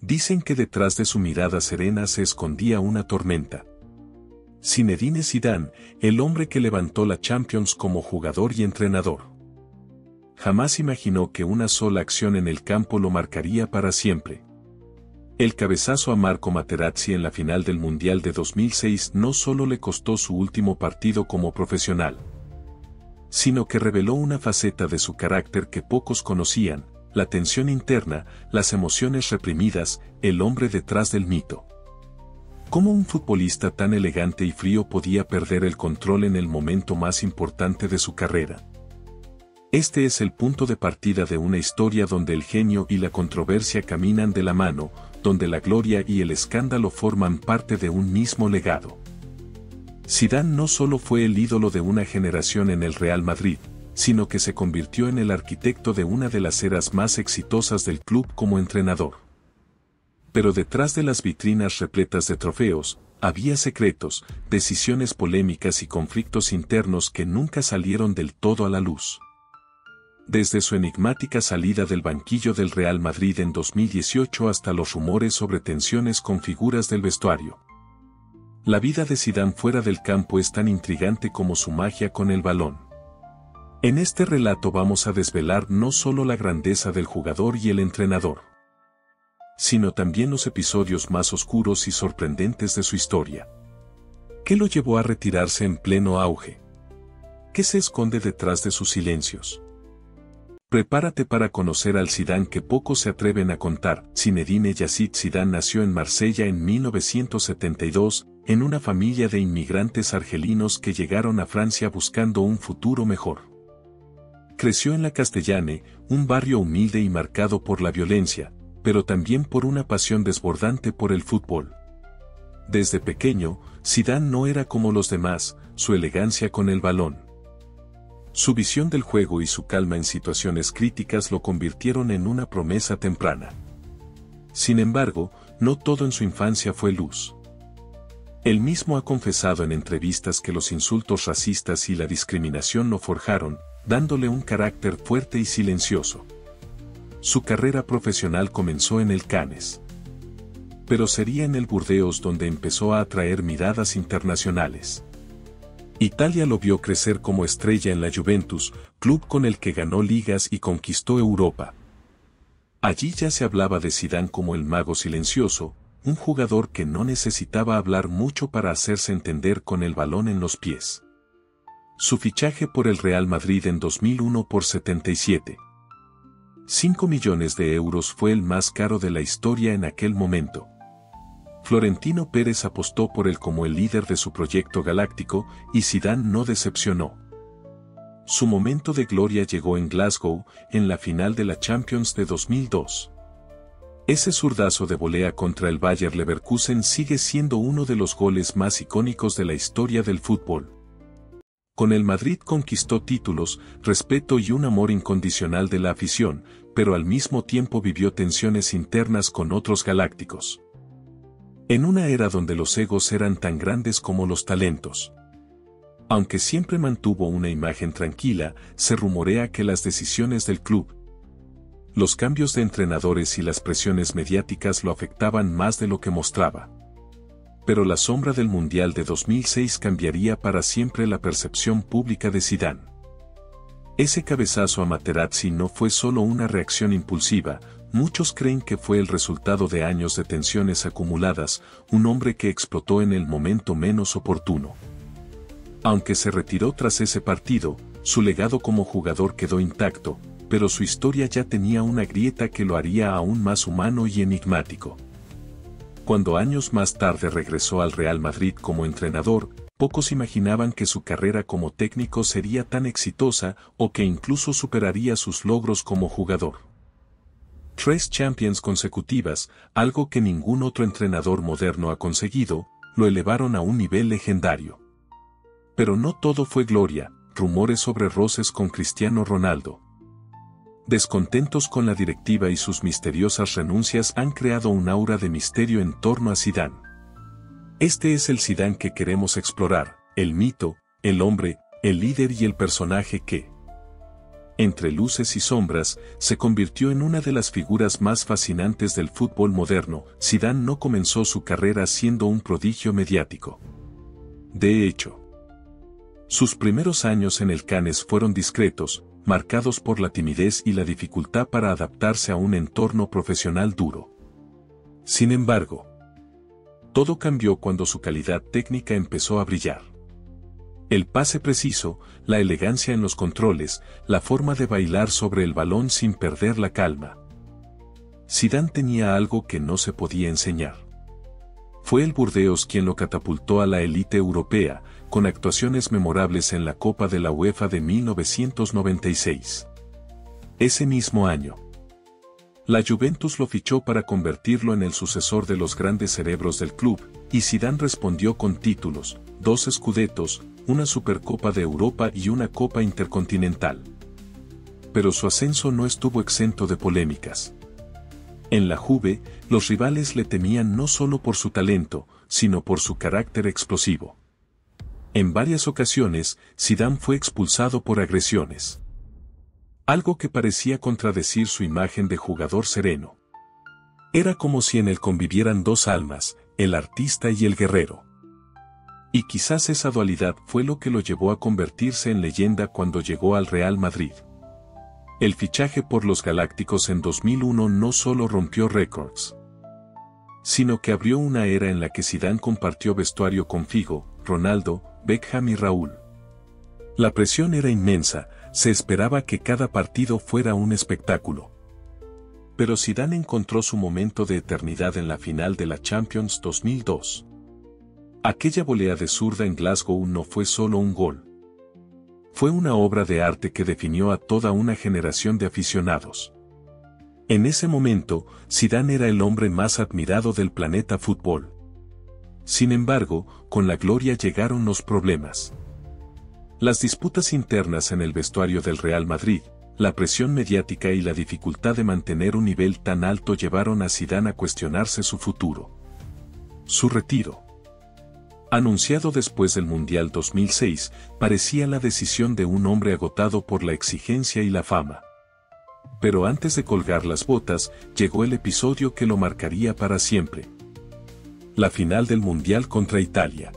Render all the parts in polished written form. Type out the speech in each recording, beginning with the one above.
Dicen que detrás de su mirada serena se escondía una tormenta. Zinedine Zidane, el hombre que levantó la Champions como jugador y entrenador. Jamás imaginó que una sola acción en el campo lo marcaría para siempre. El cabezazo a Marco Materazzi en la final del Mundial de 2006 no solo le costó su último partido como profesional, sino que reveló una faceta de su carácter que pocos conocían: la tensión interna, las emociones reprimidas, el hombre detrás del mito. ¿Cómo un futbolista tan elegante y frío podía perder el control en el momento más importante de su carrera? Este es el punto de partida de una historia donde el genio y la controversia caminan de la mano, donde la gloria y el escándalo forman parte de un mismo legado. Zidane no solo fue el ídolo de una generación en el Real Madrid, sino que se convirtió en el arquitecto de una de las eras más exitosas del club como entrenador. Pero detrás de las vitrinas repletas de trofeos, había secretos, decisiones polémicas y conflictos internos que nunca salieron del todo a la luz. Desde su enigmática salida del banquillo del Real Madrid en 2018 hasta los rumores sobre tensiones con figuras del vestuario. La vida de Zidane fuera del campo es tan intrigante como su magia con el balón. En este relato vamos a desvelar no solo la grandeza del jugador y el entrenador, sino también los episodios más oscuros y sorprendentes de su historia. ¿Qué lo llevó a retirarse en pleno auge? ¿Qué se esconde detrás de sus silencios? Prepárate para conocer al Zidane que pocos se atreven a contar. Zinedine Yazid Zidane nació en Marsella en 1972, en una familia de inmigrantes argelinos que llegaron a Francia buscando un futuro mejor. Creció en la Castellane, un barrio humilde y marcado por la violencia, pero también por una pasión desbordante por el fútbol. Desde pequeño, Zidane no era como los demás, su elegancia con el balón, su visión del juego y su calma en situaciones críticas lo convirtieron en una promesa temprana. Sin embargo, no todo en su infancia fue luz. Él mismo ha confesado en entrevistas que los insultos racistas y la discriminación lo forjaron, dándole un carácter fuerte y silencioso. Su carrera profesional comenzó en el Cannes, pero sería en el Burdeos donde empezó a atraer miradas internacionales. Italia lo vio crecer como estrella en la Juventus, club con el que ganó ligas y conquistó Europa. Allí ya se hablaba de Zidane como el mago silencioso, un jugador que no necesitaba hablar mucho para hacerse entender con el balón en los pies. Su fichaje por el Real Madrid en 2001 por 77,5 millones de euros fue el más caro de la historia en aquel momento. Florentino Pérez apostó por él como el líder de su proyecto galáctico, y Zidane no decepcionó. Su momento de gloria llegó en Glasgow, en la final de la Champions de 2002. Ese zurdazo de volea contra el Bayer Leverkusen sigue siendo uno de los goles más icónicos de la historia del fútbol. Con el Madrid conquistó títulos, respeto y un amor incondicional de la afición, pero al mismo tiempo vivió tensiones internas con otros galácticos. En una era donde los egos eran tan grandes como los talentos. Aunque siempre mantuvo una imagen tranquila, se rumorea que las decisiones del club, los cambios de entrenadores y las presiones mediáticas lo afectaban más de lo que mostraba. Pero la sombra del Mundial de 2006 cambiaría para siempre la percepción pública de Zidane. Ese cabezazo a Materazzi no fue solo una reacción impulsiva, muchos creen que fue el resultado de años de tensiones acumuladas, un hombre que explotó en el momento menos oportuno. Aunque se retiró tras ese partido, su legado como jugador quedó intacto, pero su historia ya tenía una grieta que lo haría aún más humano y enigmático. Cuando años más tarde regresó al Real Madrid como entrenador, pocos imaginaban que su carrera como técnico sería tan exitosa o que incluso superaría sus logros como jugador. 3 Champions consecutivas, algo que ningún otro entrenador moderno ha conseguido, lo elevaron a un nivel legendario. Pero no todo fue gloria, rumores sobre roces con Cristiano Ronaldo, descontentos con la directiva y sus misteriosas renuncias han creado un aura de misterio en torno a Zidane. Este es el Zidane que queremos explorar, el mito, el hombre, el líder y el personaje que Entre luces y sombras, se convirtió en una de las figuras más fascinantes del fútbol moderno. Zidane no comenzó su carrera siendo un prodigio mediático. De hecho, sus primeros años en el Cannes fueron discretos, marcados por la timidez y la dificultad para adaptarse a un entorno profesional duro. Sin embargo, todo cambió cuando su calidad técnica empezó a brillar. El pase preciso, la elegancia en los controles, la forma de bailar sobre el balón sin perder la calma. Zidane tenía algo que no se podía enseñar. Fue el Burdeos quien lo catapultó a la élite europea, con actuaciones memorables en la Copa de la UEFA de 1996. Ese mismo año, la Juventus lo fichó para convertirlo en el sucesor de los grandes cerebros del club, y Zidane respondió con títulos, 2 Scudettos, una Supercopa de Europa y una Copa Intercontinental. Pero su ascenso no estuvo exento de polémicas. En la Juve, los rivales le temían no solo por su talento, sino por su carácter explosivo. En varias ocasiones, Zidane fue expulsado por agresiones. Algo que parecía contradecir su imagen de jugador sereno. Era como si en él convivieran dos almas, el artista y el guerrero. Y quizás esa dualidad fue lo que lo llevó a convertirse en leyenda cuando llegó al Real Madrid. El fichaje por los Galácticos en 2001 no solo rompió récords, sino que abrió una era en la que Zidane compartió vestuario con Figo, Ronaldo, Beckham y Raúl. La presión era inmensa, se esperaba que cada partido fuera un espectáculo. Pero Zidane encontró su momento de eternidad en la final de la Champions 2002. Aquella volea de zurda en Glasgow no fue solo un gol. Fue una obra de arte que definió a toda una generación de aficionados. En ese momento, Zidane era el hombre más admirado del planeta fútbol. Sin embargo, con la gloria llegaron los problemas. Las disputas internas en el vestuario del Real Madrid, la presión mediática y la dificultad de mantener un nivel tan alto llevaron a Zidane a cuestionarse su futuro. Su retiro, anunciado después del Mundial 2006, parecía la decisión de un hombre agotado por la exigencia y la fama. Pero antes de colgar las botas, llegó el episodio que lo marcaría para siempre. La final del Mundial contra Italia.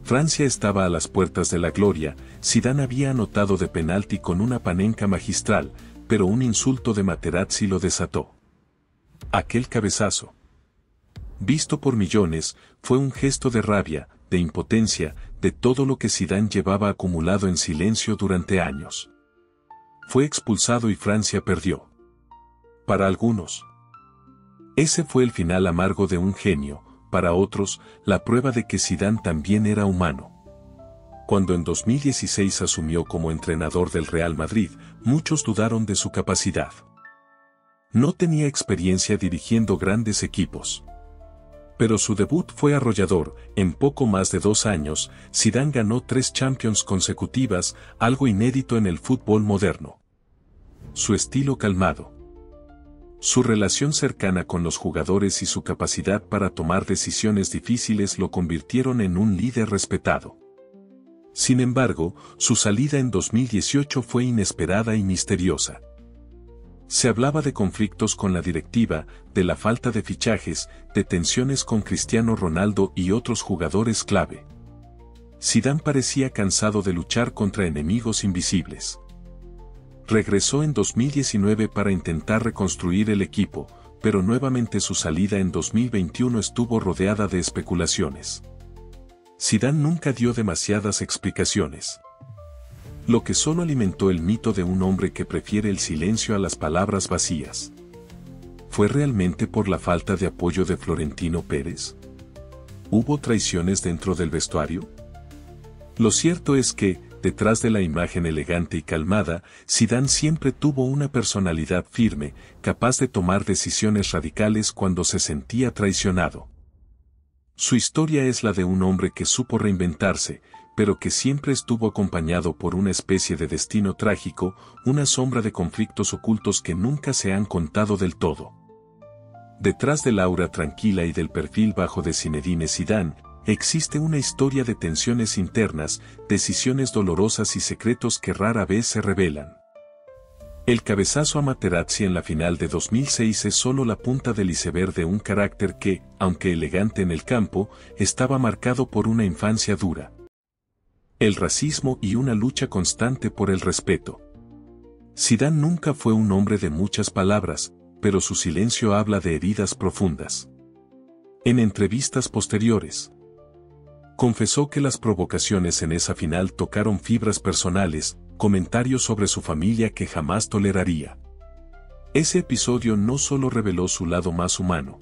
Francia estaba a las puertas de la gloria, Zidane había anotado de penalti con una panenca magistral, pero un insulto de Materazzi lo desató. Aquel cabezazo, visto por millones, fue un gesto de rabia, de impotencia, de todo lo que Zidane llevaba acumulado en silencio durante años. Fue expulsado y Francia perdió. Para algunos, ese fue el final amargo de un genio. Para otros, la prueba de que Zidane también era humano. Cuando en 2016 asumió como entrenador del Real Madrid, muchos dudaron de su capacidad. No tenía experiencia dirigiendo grandes equipos. Pero su debut fue arrollador. En poco más de 2 años, Zidane ganó 3 Champions consecutivas, algo inédito en el fútbol moderno. Su estilo calmado, su relación cercana con los jugadores y su capacidad para tomar decisiones difíciles lo convirtieron en un líder respetado. Sin embargo, su salida en 2018 fue inesperada y misteriosa. Se hablaba de conflictos con la directiva, de la falta de fichajes, de tensiones con Cristiano Ronaldo y otros jugadores clave. Zidane parecía cansado de luchar contra enemigos invisibles. Regresó en 2019 para intentar reconstruir el equipo, pero nuevamente su salida en 2021 estuvo rodeada de especulaciones. Zidane nunca dio demasiadas explicaciones, lo que solo alimentó el mito de un hombre que prefiere el silencio a las palabras vacías. ¿Fue realmente por la falta de apoyo de Florentino Pérez? ¿Hubo traiciones dentro del vestuario? Lo cierto es que, detrás de la imagen elegante y calmada, Zidane siempre tuvo una personalidad firme, capaz de tomar decisiones radicales cuando se sentía traicionado. Su historia es la de un hombre que supo reinventarse, pero que siempre estuvo acompañado por una especie de destino trágico, una sombra de conflictos ocultos que nunca se han contado del todo. Detrás del aura tranquila y del perfil bajo de Zinedine Zidane, existe una historia de tensiones internas, decisiones dolorosas y secretos que rara vez se revelan. El cabezazo a Materazzi en la final de 2006 es solo la punta del iceberg de un carácter que, aunque elegante en el campo, estaba marcado por una infancia dura, el racismo y una lucha constante por el respeto. Zidane nunca fue un hombre de muchas palabras, pero su silencio habla de heridas profundas. En entrevistas posteriores, confesó que las provocaciones en esa final tocaron fibras personales, comentarios sobre su familia que jamás toleraría. Ese episodio no solo reveló su lado más humano,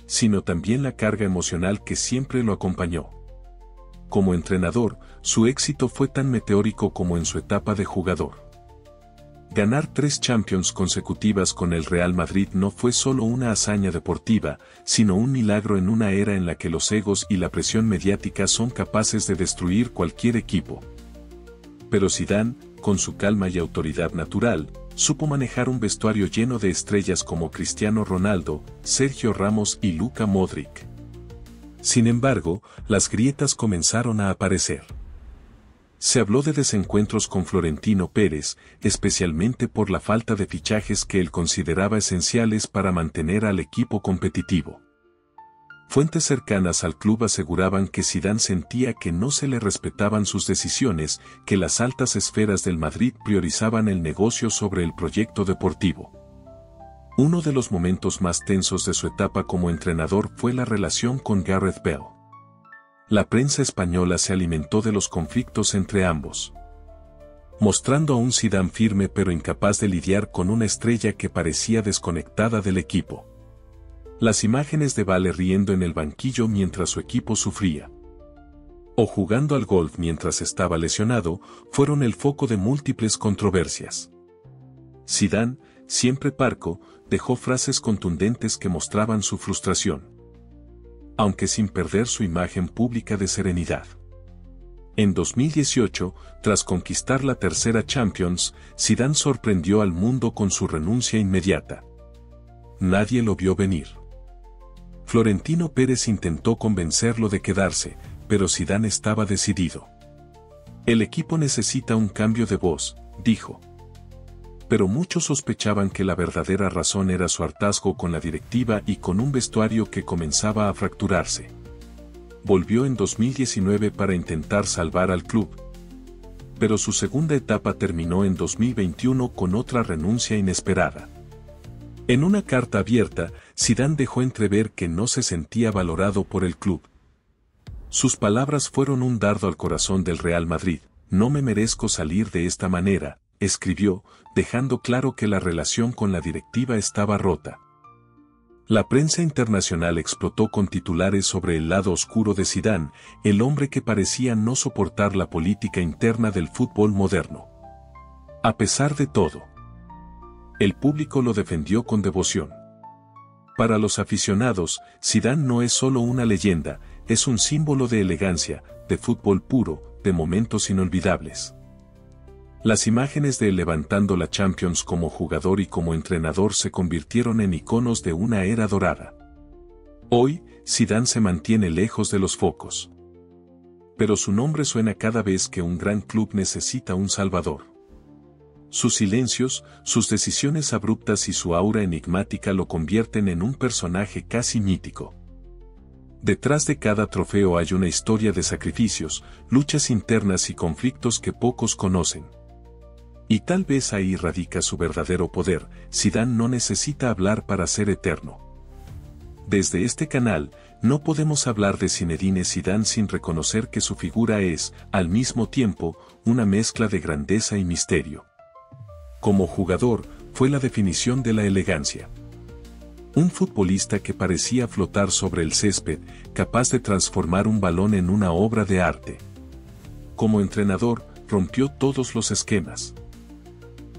sino también la carga emocional que siempre lo acompañó. Como entrenador, su éxito fue tan meteórico como en su etapa de jugador. Ganar 3 Champions consecutivas con el Real Madrid no fue solo una hazaña deportiva, sino un milagro en una era en la que los egos y la presión mediática son capaces de destruir cualquier equipo. Pero Zidane, con su calma y autoridad natural, supo manejar un vestuario lleno de estrellas como Cristiano Ronaldo, Sergio Ramos y Luka Modric. Sin embargo, las grietas comenzaron a aparecer. Se habló de desencuentros con Florentino Pérez, especialmente por la falta de fichajes que él consideraba esenciales para mantener al equipo competitivo. Fuentes cercanas al club aseguraban que Zidane sentía que no se le respetaban sus decisiones, que las altas esferas del Madrid priorizaban el negocio sobre el proyecto deportivo. Uno de los momentos más tensos de su etapa como entrenador fue la relación con Gareth Bale. La prensa española se alimentó de los conflictos entre ambos, mostrando a un Zidane firme pero incapaz de lidiar con una estrella que parecía desconectada del equipo. Las imágenes de Bale riendo en el banquillo mientras su equipo sufría, o jugando al golf mientras estaba lesionado, fueron el foco de múltiples controversias. Zidane, siempre parco, dejó frases contundentes que mostraban su frustración, aunque sin perder su imagen pública de serenidad. En 2018, tras conquistar la tercera Champions, Zidane sorprendió al mundo con su renuncia inmediata. Nadie lo vio venir. Florentino Pérez intentó convencerlo de quedarse, pero Zidane estaba decidido. El equipo necesita un cambio de voz, dijo. Pero muchos sospechaban que la verdadera razón era su hartazgo con la directiva y con un vestuario que comenzaba a fracturarse. Volvió en 2019 para intentar salvar al club, pero su segunda etapa terminó en 2021 con otra renuncia inesperada. En una carta abierta, Zidane dejó entrever que no se sentía valorado por el club. Sus palabras fueron un dardo al corazón del Real Madrid. No me merezco salir de esta manera, escribió, dejando claro que la relación con la directiva estaba rota. La prensa internacional explotó con titulares sobre el lado oscuro de Zidane, el hombre que parecía no soportar la política interna del fútbol moderno. A pesar de todo, el público lo defendió con devoción. Para los aficionados, Zidane no es solo una leyenda, es un símbolo de elegancia, de fútbol puro, de momentos inolvidables. Las imágenes de él levantando la Champions como jugador y como entrenador se convirtieron en iconos de una era dorada. Hoy, Zidane se mantiene lejos de los focos, pero su nombre suena cada vez que un gran club necesita un salvador. Sus silencios, sus decisiones abruptas y su aura enigmática lo convierten en un personaje casi mítico. Detrás de cada trofeo hay una historia de sacrificios, luchas internas y conflictos que pocos conocen. Y tal vez ahí radica su verdadero poder. Zidane no necesita hablar para ser eterno. Desde este canal, no podemos hablar de Zinedine Zidane sin reconocer que su figura es, al mismo tiempo, una mezcla de grandeza y misterio. Como jugador, fue la definición de la elegancia. Un futbolista que parecía flotar sobre el césped, capaz de transformar un balón en una obra de arte. Como entrenador, rompió todos los esquemas,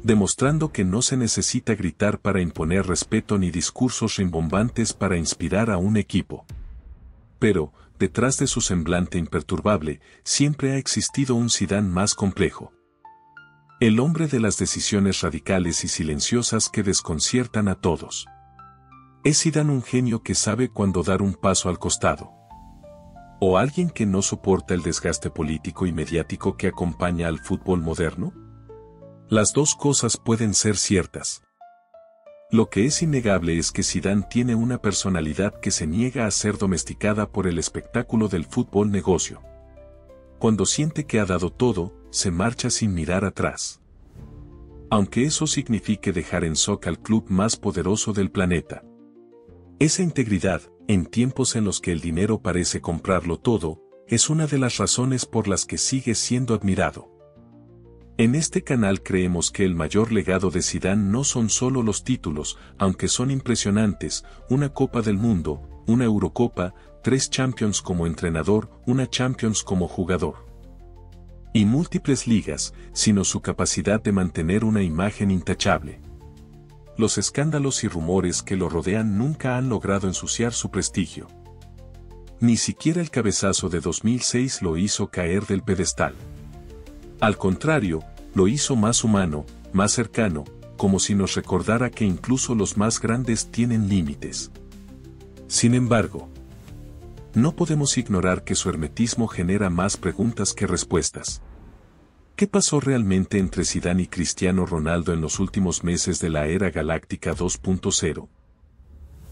demostrando que no se necesita gritar para imponer respeto ni discursos rimbombantes para inspirar a un equipo. Pero, detrás de su semblante imperturbable, siempre ha existido un Zidane más complejo. El hombre de las decisiones radicales y silenciosas que desconciertan a todos. ¿Es Zidane un genio que sabe cuándo dar un paso al costado? ¿O alguien que no soporta el desgaste político y mediático que acompaña al fútbol moderno? Las dos cosas pueden ser ciertas. Lo que es innegable es que Zidane tiene una personalidad que se niega a ser domesticada por el espectáculo del fútbol negocio. Cuando siente que ha dado todo, se marcha sin mirar atrás. Aunque eso signifique dejar en shock al club más poderoso del planeta. Esa integridad, en tiempos en los que el dinero parece comprarlo todo, es una de las razones por las que sigue siendo admirado. En este canal creemos que el mayor legado de Zidane no son solo los títulos, aunque son impresionantes, una Copa del Mundo, una Eurocopa, 3 Champions como entrenador, una Champions como jugador. Y múltiples ligas, sino su capacidad de mantener una imagen intachable. Los escándalos y rumores que lo rodean nunca han logrado ensuciar su prestigio. Ni siquiera el cabezazo de 2006 lo hizo caer del pedestal. Al contrario, lo hizo más humano, más cercano, como si nos recordara que incluso los más grandes tienen límites. Sin embargo, no podemos ignorar que su hermetismo genera más preguntas que respuestas. ¿Qué pasó realmente entre Zidane y Cristiano Ronaldo en los últimos meses de la era galáctica 2.0?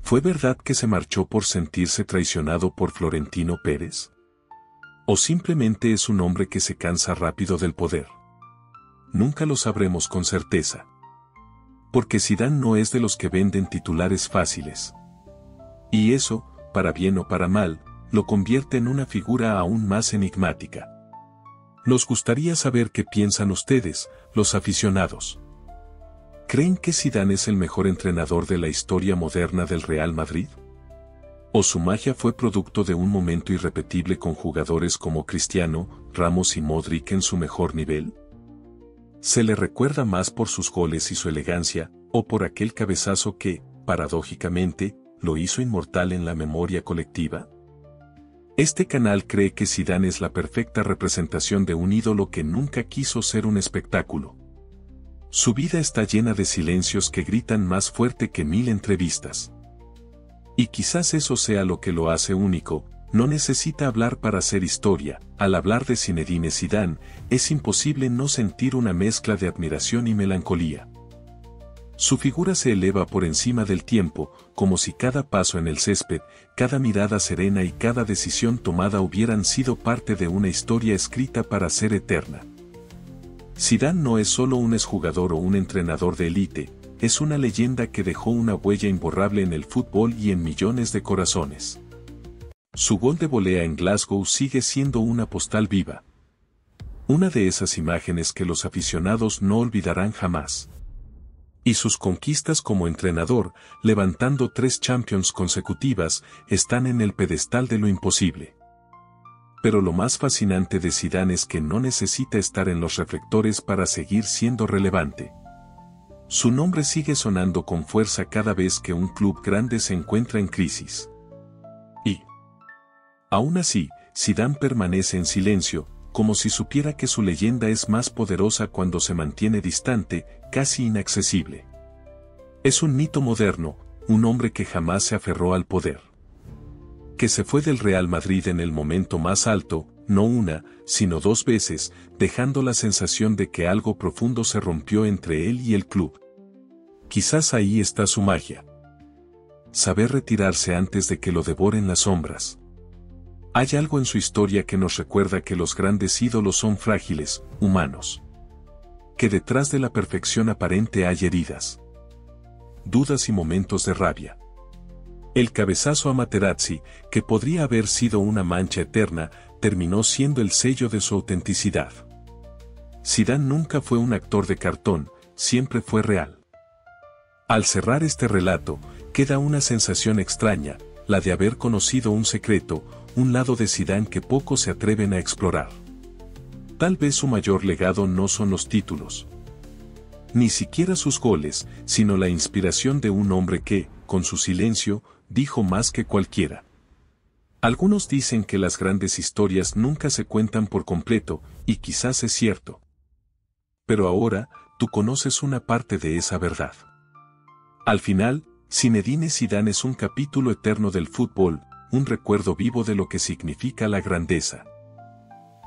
¿Fue verdad que se marchó por sentirse traicionado por Florentino Pérez? ¿O simplemente es un hombre que se cansa rápido del poder? Nunca lo sabremos con certeza. Porque Zidane no es de los que venden titulares fáciles. Y eso, para bien o para mal, lo convierte en una figura aún más enigmática. Nos gustaría saber qué piensan ustedes, los aficionados. ¿Creen que Zidane es el mejor entrenador de la historia moderna del Real Madrid? ¿O su magia fue producto de un momento irrepetible con jugadores como Cristiano, Ramos y Modric en su mejor nivel? ¿Se le recuerda más por sus goles y su elegancia, o por aquel cabezazo que, paradójicamente, lo hizo inmortal en la memoria colectiva? Este canal cree que Zidane es la perfecta representación de un ídolo que nunca quiso ser un espectáculo. Su vida está llena de silencios que gritan más fuerte que 1000 entrevistas. Y quizás eso sea lo que lo hace único, no necesita hablar para hacer historia. Al hablar de Zinedine Zidane, es imposible no sentir una mezcla de admiración y melancolía. Su figura se eleva por encima del tiempo, como si cada paso en el césped, cada mirada serena y cada decisión tomada hubieran sido parte de una historia escrita para ser eterna. Zidane no es solo un exjugador o un entrenador de élite, es una leyenda que dejó una huella imborrable en el fútbol y en millones de corazones. Su gol de volea en Glasgow sigue siendo una postal viva. Una de esas imágenes que los aficionados no olvidarán jamás. Y sus conquistas como entrenador, levantando 3 Champions consecutivas, están en el pedestal de lo imposible. Pero lo más fascinante de Zidane es que no necesita estar en los reflectores para seguir siendo relevante. Su nombre sigue sonando con fuerza cada vez que un club grande se encuentra en crisis. Y, aún así, Zidane permanece en silencio, como si supiera que su leyenda es más poderosa cuando se mantiene distante, casi inaccesible. Es un mito moderno, un hombre que jamás se aferró al poder. Que se fue del Real Madrid en el momento más alto, no una, sino 2 veces, dejando la sensación de que algo profundo se rompió entre él y el club. Quizás ahí está su magia. Saber retirarse antes de que lo devoren las sombras. Hay algo en su historia que nos recuerda que los grandes ídolos son frágiles, humanos. Que detrás de la perfección aparente hay heridas, dudas y momentos de rabia. El cabezazo a Materazzi, que podría haber sido una mancha eterna, terminó siendo el sello de su autenticidad. Zidane nunca fue un actor de cartón, siempre fue real. Al cerrar este relato, queda una sensación extraña, la de haber conocido un secreto, un lado de Zidane que pocos se atreven a explorar. Tal vez su mayor legado no son los títulos, ni siquiera sus goles, sino la inspiración de un hombre que, con su silencio, dijo más que cualquiera. Algunos dicen que las grandes historias nunca se cuentan por completo, y quizás es cierto. Pero ahora, tú conoces una parte de esa verdad. Al final, Zinedine Zidane es un capítulo eterno del fútbol, un recuerdo vivo de lo que significa la grandeza.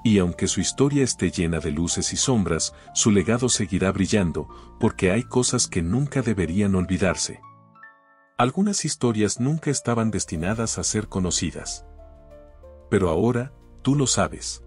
Y aunque su historia esté llena de luces y sombras, su legado seguirá brillando, porque hay cosas que nunca deberían olvidarse. Algunas historias nunca estaban destinadas a ser conocidas. Pero ahora, tú lo sabes.